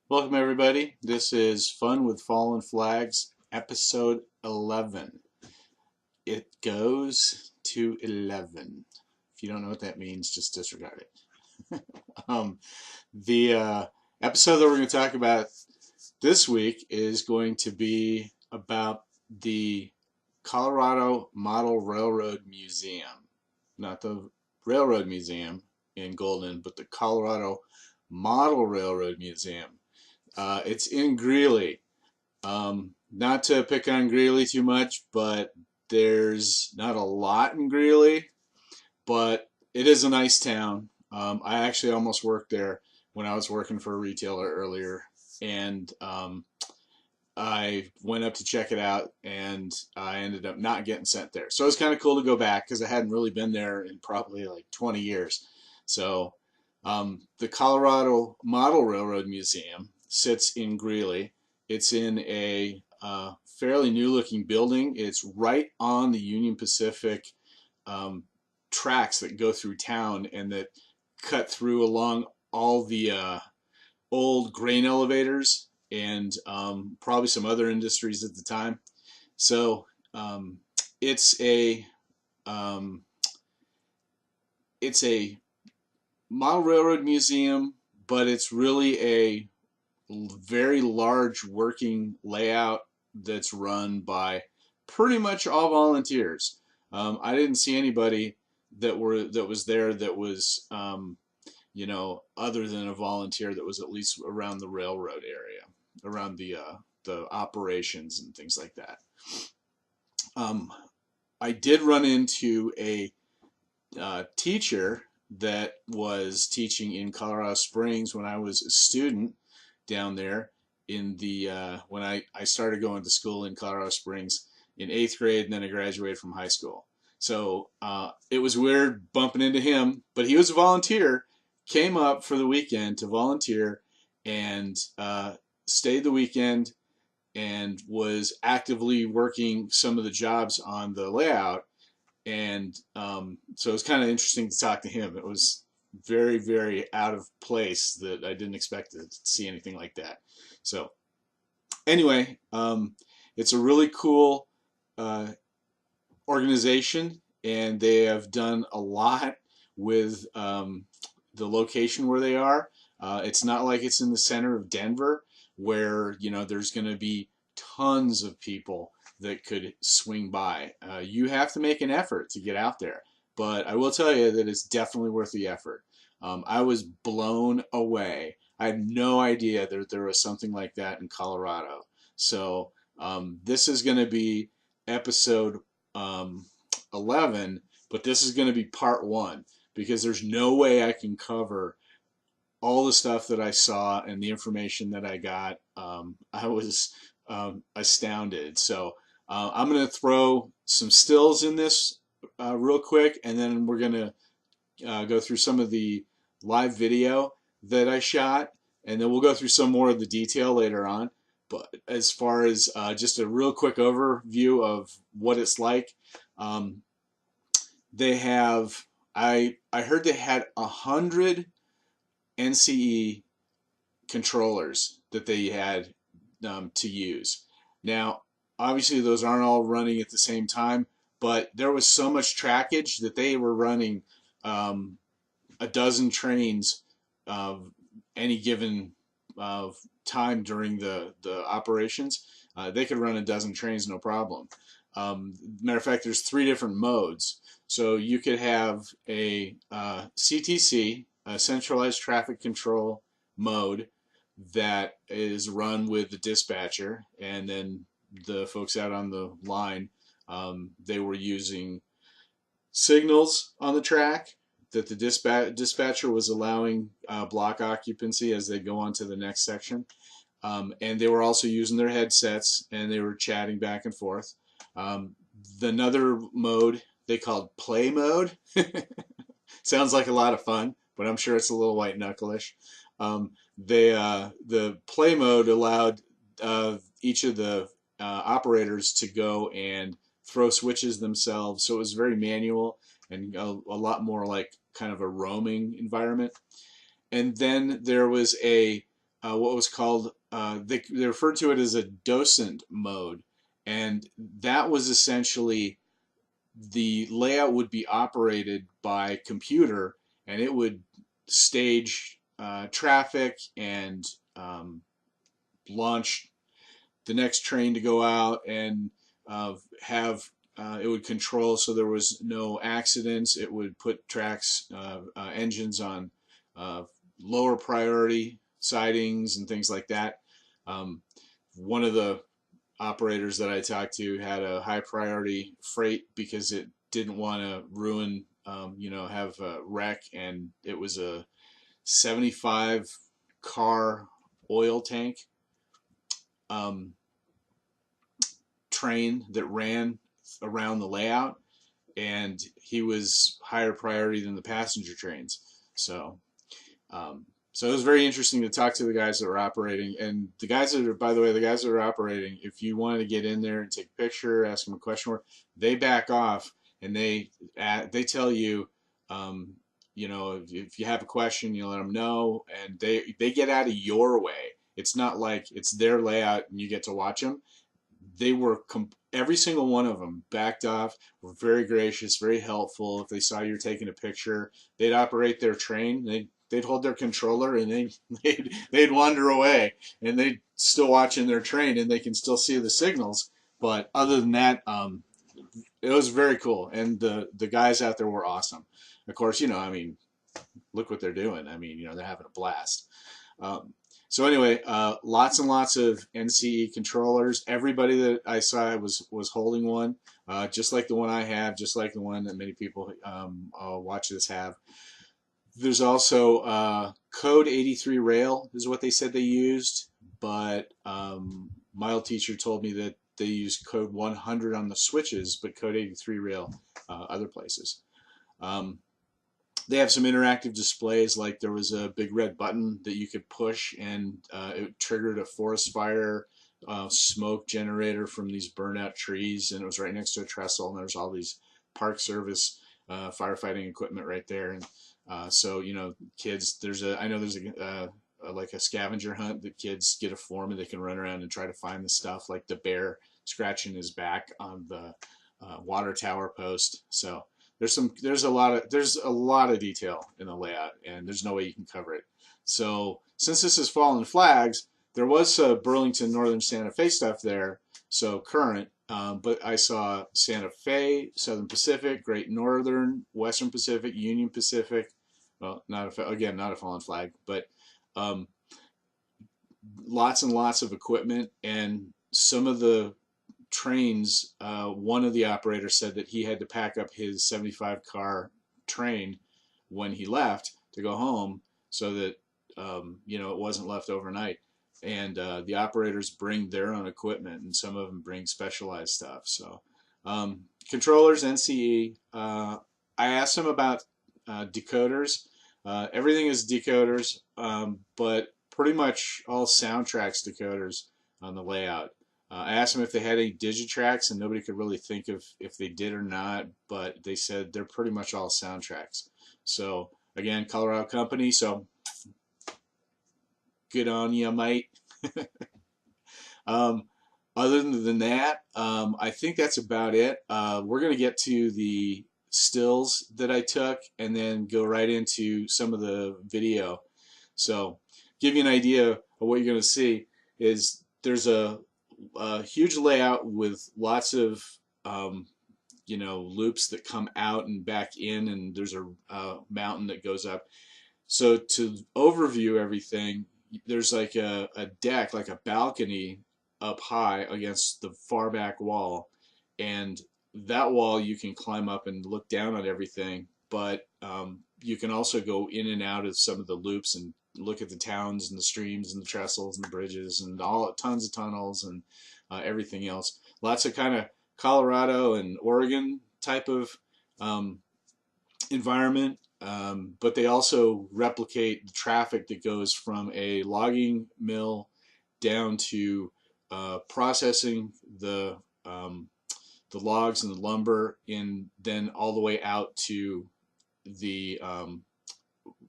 Welcome everybody. This is Fun with Fallen Flags, episode 11. It goes to 11. If you don't know what that means, just disregard it. The episode that we're going to talk about this week is going to be about the Colorado Model Railroad Museum. Not the Railroad Museum in Golden, but the Colorado Model Railroad Museum. It's in Greeley. Not to pick on Greeley too much, but there's not a lot in Greeley, but it is a nice town. I actually almost worked there when I was working for a retailer earlier, and I went up to check it out, and I ended up not getting sent there. So it was kind of cool to go back because I hadn't really been there in probably like 20 years. So the Colorado Model Railroad Museum sits in Greeley. It's in a fairly new looking building. It's right on the Union Pacific tracks that go through town and that cut through along all the old grain elevators and probably some other industries at the time. So it's a um, it's a model railroad museum, but it's really a very large working layout that's run by pretty much all volunteers. I didn't see anybody that was there that was other than a volunteer that was at least around the railroad area, around the operations and things like that. I did run into a teacher that was teaching in Colorado Springs when I was a student down there in the when I started going to school in Colorado Springs in 8th grade, and then I graduated from high school. So it was weird bumping into him, but he was a volunteer, came up for the weekend to volunteer, and stayed the weekend and was actively working some of the jobs on the layout. And so it was kind of interesting to talk to him. It was very, very out of place that I didn't expect to see anything like that. So anyway, it's a really cool organization, and they have done a lot with the location where they are. It's not like it's in the center of Denver where, there's going to be tons of people that could swing by. You have to make an effort to get out there, but I will tell you that it's definitely worth the effort. I was blown away. I had no idea that there was something like that in Colorado. So this is going to be episode 11, but this is going to be part one because there's no way I can cover all the stuff that I saw and the information that I got. I was astounded. So I'm going to throw some stills in this real quick, and then we're going to go through some of the live video that I shot, and then we'll go through some more of the detail later on. But as far as just a real quick overview of what it's like, they have, I heard they had 100 NCE controllers that they had to use. Now, obviously those aren't all running at the same time, but there was so much trackage that they were running a dozen trains any given time during the operations. They could run a dozen trains no problem. Matter of fact, there's 3 different modes. So you could have a CTC, a centralized traffic control mode, that is run with the dispatcher, and then the folks out on the line, they were using signals on the track that the dispatcher was allowing block occupancy as they go on to the next section. And they were also using their headsets, and they were chatting back and forth. Another mode they called play mode. Sounds like a lot of fun, but I'm sure it's a little white knucklish. The play mode allowed each of the operators to go and throw switches themselves, so it was very manual and a lot more like kind of a roaming environment. And then there was a what was called, they referred to it as a docent mode. And that was essentially the layout would be operated by computer, and it would stage traffic and launch the next train to go out, and have it would control so there was no accidents. It would put engines on lower priority sidings and things like that. One of the operators that I talked to had a high priority freight because it didn't want to ruin, have a wreck, and it was a 75 car oil tank train that ran around the layout, and he was higher priority than the passenger trains. So it was very interesting to talk to the guys that were operating, and the guys that are, by the way, the guys that are operating, if you wanted to get in there and take a picture, ask them a question, they back off, and they tell you, if you have a question, you let them know, and they get out of your way. It's not like it's their layout and you get to watch them. They were every single one of them backed off, were very gracious, very helpful. If they saw you were taking a picture, they'd operate their train. They'd hold their controller, and they'd wander away, and they'd still watching their train, and they can still see the signals. But other than that, it was very cool, and the guys out there were awesome. Of course, look what they're doing. They're having a blast. So anyway, lots and lots of NCE controllers. Everybody that I saw was holding one, just like the one I have, just like the one that many people watch this have. There's also code 83 rail is what they said they used, but my old teacher told me that they used code 100 on the switches, but code 83 rail other places. They have some interactive displays, like there was a big red button that you could push, and it triggered a forest fire smoke generator from these burnout trees, and it was right next to a trestle, and there's all these Park Service firefighting equipment right there. And so kids, I know there's like a scavenger hunt that kids get a form and they can run around and try to find the stuff, like the bear scratching his back on the water tower post. So there's a lot of detail in the layout, and there's no way you can cover it. So since this is Fallen Flags, there was Burlington Northern Santa Fe stuff there, so current, but I saw Santa Fe, Southern Pacific, Great Northern, Western Pacific, Union Pacific. Well, not a Fallen Flag, but lots and lots of equipment, and some of the trains, one of the operators said that he had to pack up his 75 car train when he left to go home, so that it wasn't left overnight. And the operators bring their own equipment, and some of them bring specialized stuff. So controllers, NCE. I asked him about decoders. Everything is decoders, but pretty much all soundtracks decoders on the layout. I asked them if they had any digitracks, and nobody could really think of if they did or not, but they said they're pretty much all soundtracks. So again, Colorado company, so good on you, mate. Other than that, I think that's about it. We're going to get to the stills that I took and then go right into some of the video. So give you an idea of what you're going to see is there's a huge layout with lots of loops that come out and back in, and there's a mountain that goes up. So to overview everything, there's like a deck, like a balcony up high against the far back wall, and that wall you can climb up and look down on everything, but you can also go in and out of some of the loops and look at the towns and the streams and the trestles and the bridges and tons of tunnels and everything else. Lots of kind of Colorado and Oregon type of environment, but they also replicate the traffic that goes from a logging mill down to processing the logs and the lumber, and then all the way out to the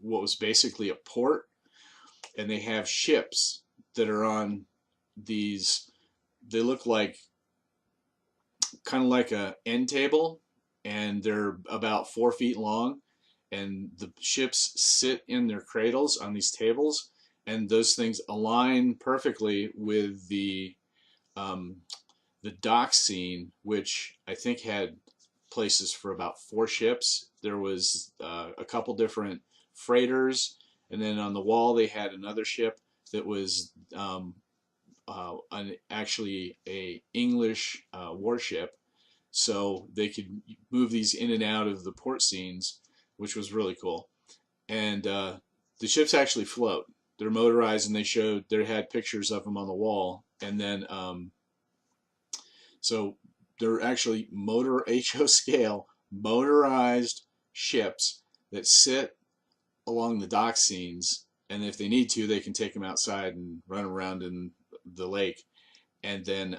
what was basically a port. and they have ships that are on these. They look like kind of like a end table, and they're about 4 feet long, and the ships sit in their cradles on these tables, and those things align perfectly with um, the dock scene, which I think had places for about 4 ships. There was a couple different freighters, and then on the wall they had another ship that was actually a English warship, so they could move these in and out of the port scenes, which was really cool. And the ships actually float. They're motorized, and they had pictures of them on the wall, and then so they're actually motor HO scale motorized ships that sit along the dock scenes, and if they need to, they can take them outside and run around in the lake, and then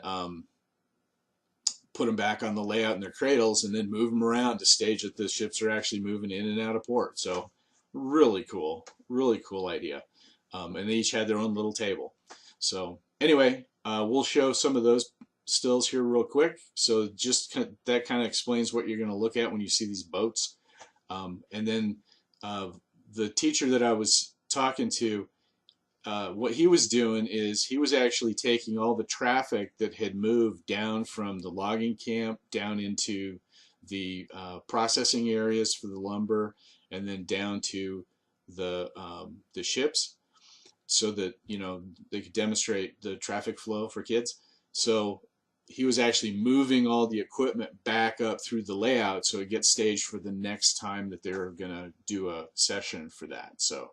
put them back on the layout in their cradles, and then move them around to stage that the ships are actually moving in and out of port. So really cool idea. And they each had their own little table. So anyway, we'll show some of those stills here real quick. So just that kind of explains what you're going to look at when you see these boats. And then the teacher that I was talking to, what he was doing is he was actually taking all the traffic that had moved down from the logging camp down into the processing areas for the lumber, and then down to the ships, so that they could demonstrate the traffic flow for kids. So he was actually moving all the equipment back up through the layout so it gets staged for the next time that they're going to do a session for that. So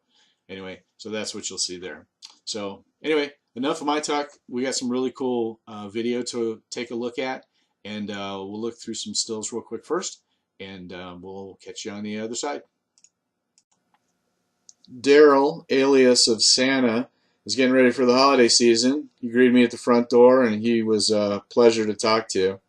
anyway, so that's what you'll see there. So anyway, enough of my talk. We got some really cool video to take a look at, and we'll look through some stills real quick first, and we'll catch you on the other side. Daryl, alias of Santa, is getting ready for the holiday season. He greeted me at the front door, and he was a pleasure to talk to.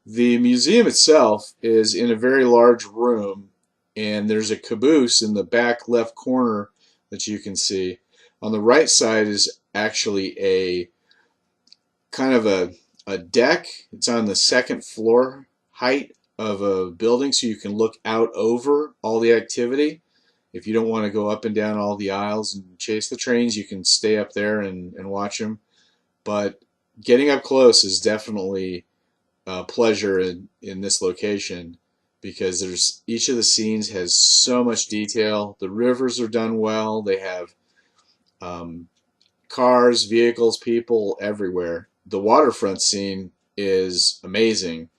The museum itself is in a very large room, and there's a caboose in the back left corner that you can see. On the right side is actually a kind of a deck. It's on the second floor height of a building, so you can look out over all the activity. If you don't want to go up and down all the aisles and chase the trains, you can stay up there and watch them. But getting up close is definitely a pleasure in this location, because each of the scenes has so much detail. The rivers are done well. They have cars, vehicles, people everywhere. The waterfront scene is amazing.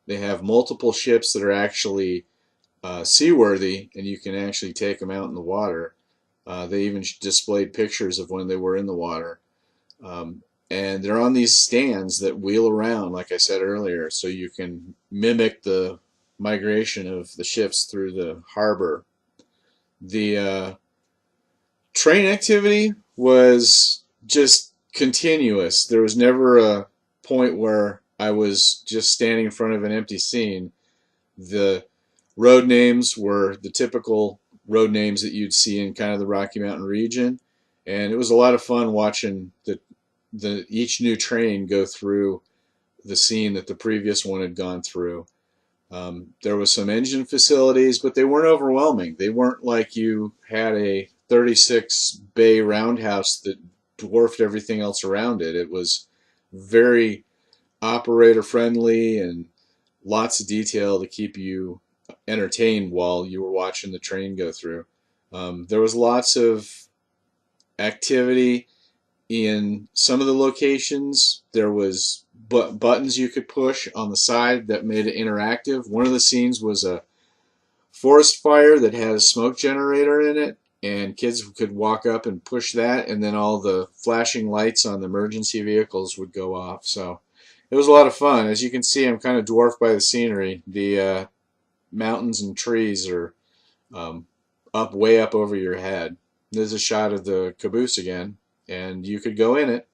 They have multiple ships that are actually seaworthy, and you can actually take them out in the water. They even displayed pictures of when they were in the water. And they're on these stands that wheel around, like I said earlier, so you can mimic the migration of the ships through the harbor. The train activity was just continuous. There was never a point where I was just standing in front of an empty scene. The road names were the typical road names that you'd see in kind of the Rocky Mountain region, and it was a lot of fun watching each new train go through the scene that the previous one had gone through. There was some engine facilities, but they weren't overwhelming. They weren't like you had a 36 bay roundhouse that dwarfed everything else around it. It was very operator friendly and lots of detail to keep you entertained while you were watching the train go through. There was lots of activity in some of the locations. There was buttons you could push on the side that made it interactive. One of the scenes was a forest fire that had a smoke generator in it, and kids could walk up and push that, and then all the flashing lights on the emergency vehicles would go off. So it was a lot of fun. As you can see, I'm kind of dwarfed by the scenery. The mountains and trees are way up over your head. There's a shot of the caboose again, and you could go in it.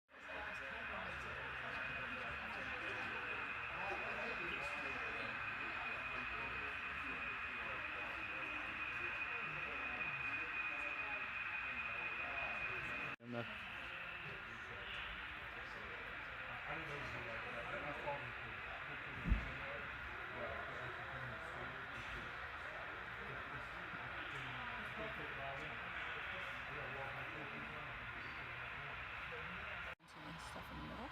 No. Stuff in the middle.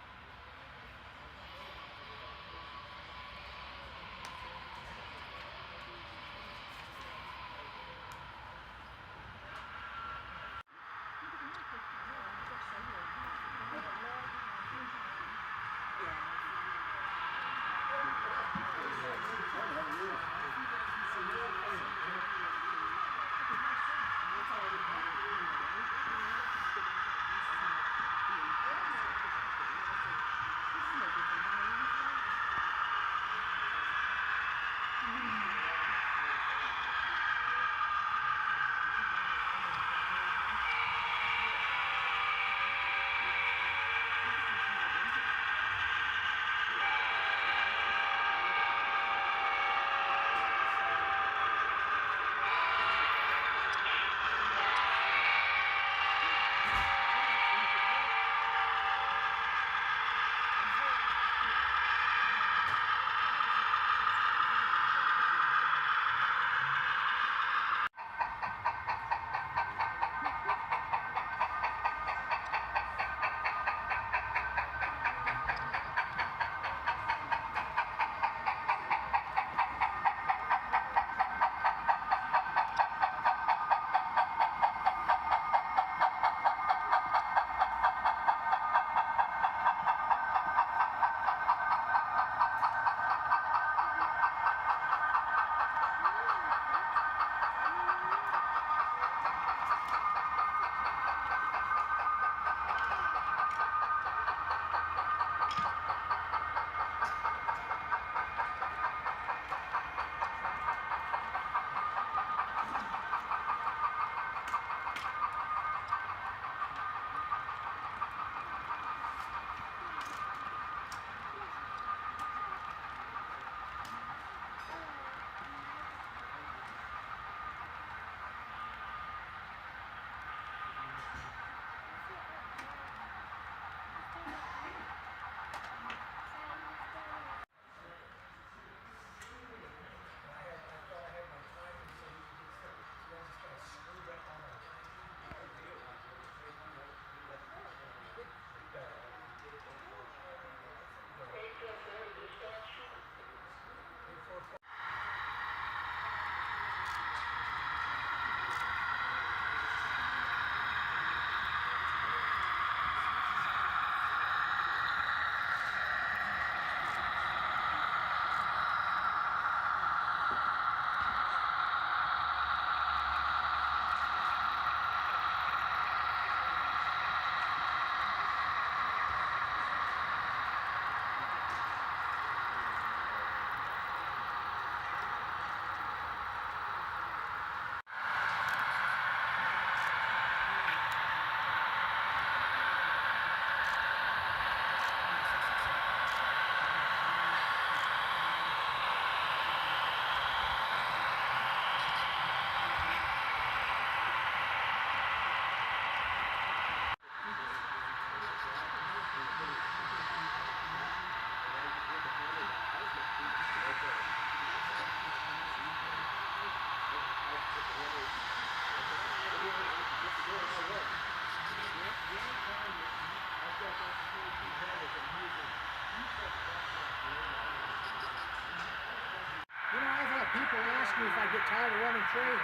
If I get tired of running trains,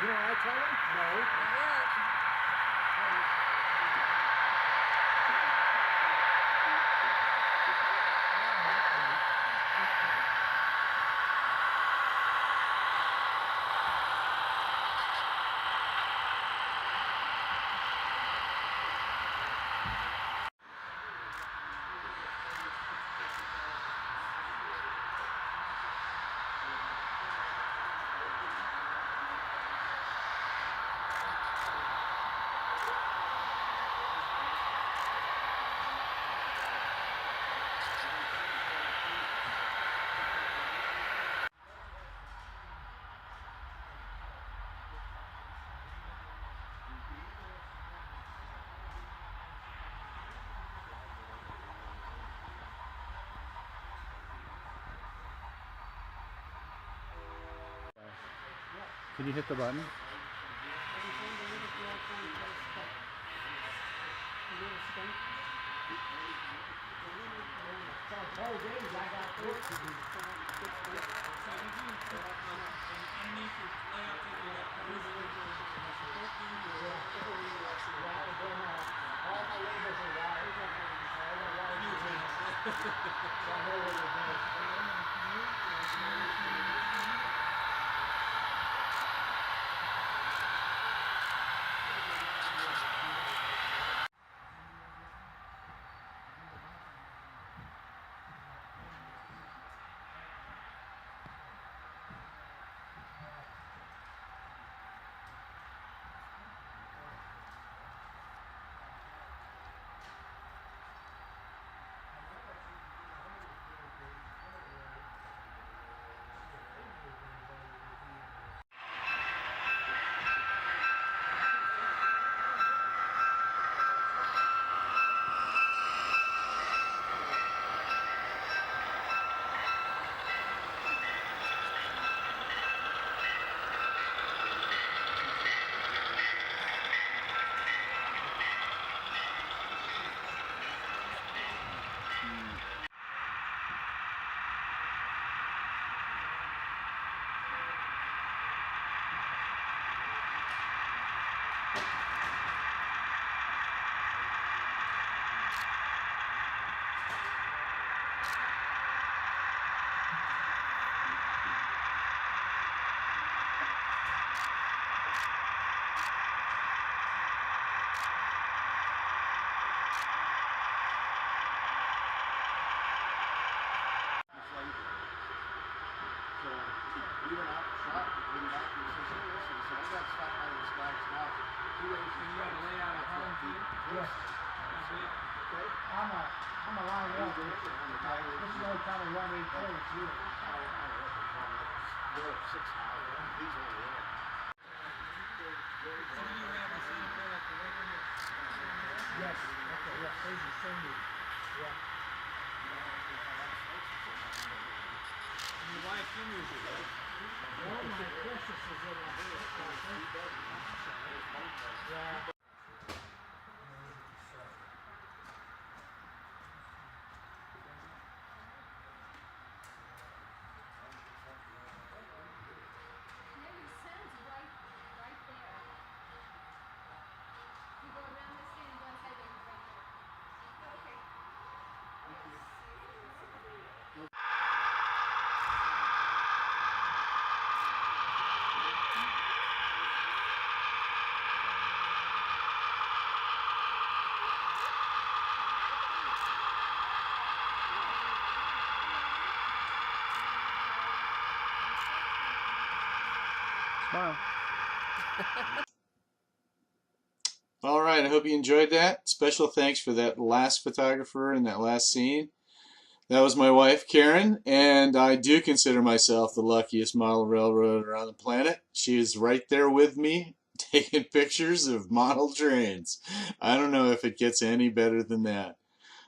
you know what I tell them? No. Can you hit the button? I'm a line walker. This is the only time I run 8 points here. Yes. Okay. Yeah. Crazy. Send me. Yeah. Your wife fingers it, right? Oh my precious is in my head. Yeah. Smile. All right, I hope you enjoyed that. Special thanks for that last photographer in that last scene. That was my wife, Karen, and I do consider myself the luckiest model railroader on the planet. She is right there with me, taking pictures of model trains. I don't know if it gets any better than that.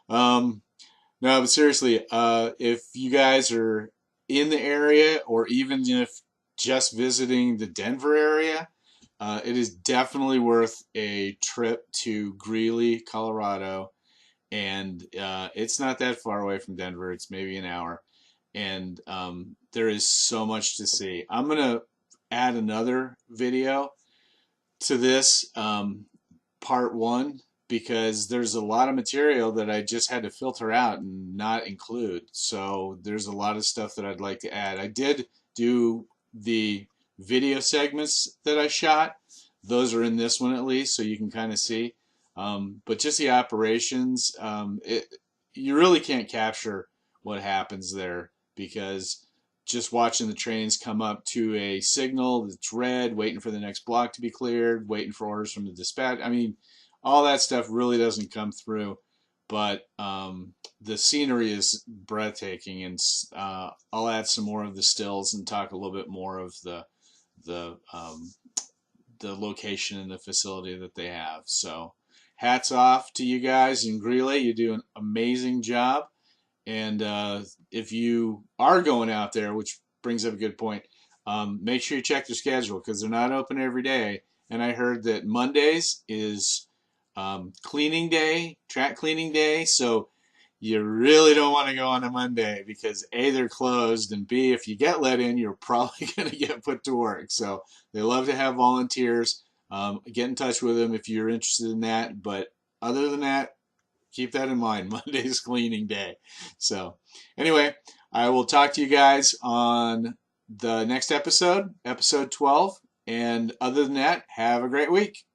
No, but seriously, if you guys are in the area, or even if just visiting the Denver area, it is definitely worth a trip to Greeley, Colorado. And it's not that far away from Denver. It's maybe an hour. And there is so much to see. I'm going to add another video to this, part 1, because there's a lot of material that I just had to filter out and not include. So there's a lot of stuff that I'd like to add. I did do the video segments that I shot. Those are in this one at least, so you can kind of see. But just the operations, you really can't capture what happens there, because just watching the trains come up to a signal that's red, waiting for the next block to be cleared, waiting for orders from the dispatch. I mean, all that stuff really doesn't come through, but the scenery is breathtaking, and I'll add some more of the stills and talk a little bit more of the location and the facility that they have. So hats off to you guys in Greeley. You do an amazing job. And if you are going out there, which brings up a good point, make sure you check their schedule because they're not open every day. And I heard that Mondays is cleaning day, track cleaning day. So you really don't want to go on a Monday because A, they're closed, and B, if you get let in, you're probably going to get put to work. So they love to have volunteers. Get in touch with them if you're interested in that. But other than that, keep that in mind. Monday's cleaning day. So anyway, I will talk to you guys on the next episode, episode 12. And other than that, have a great week.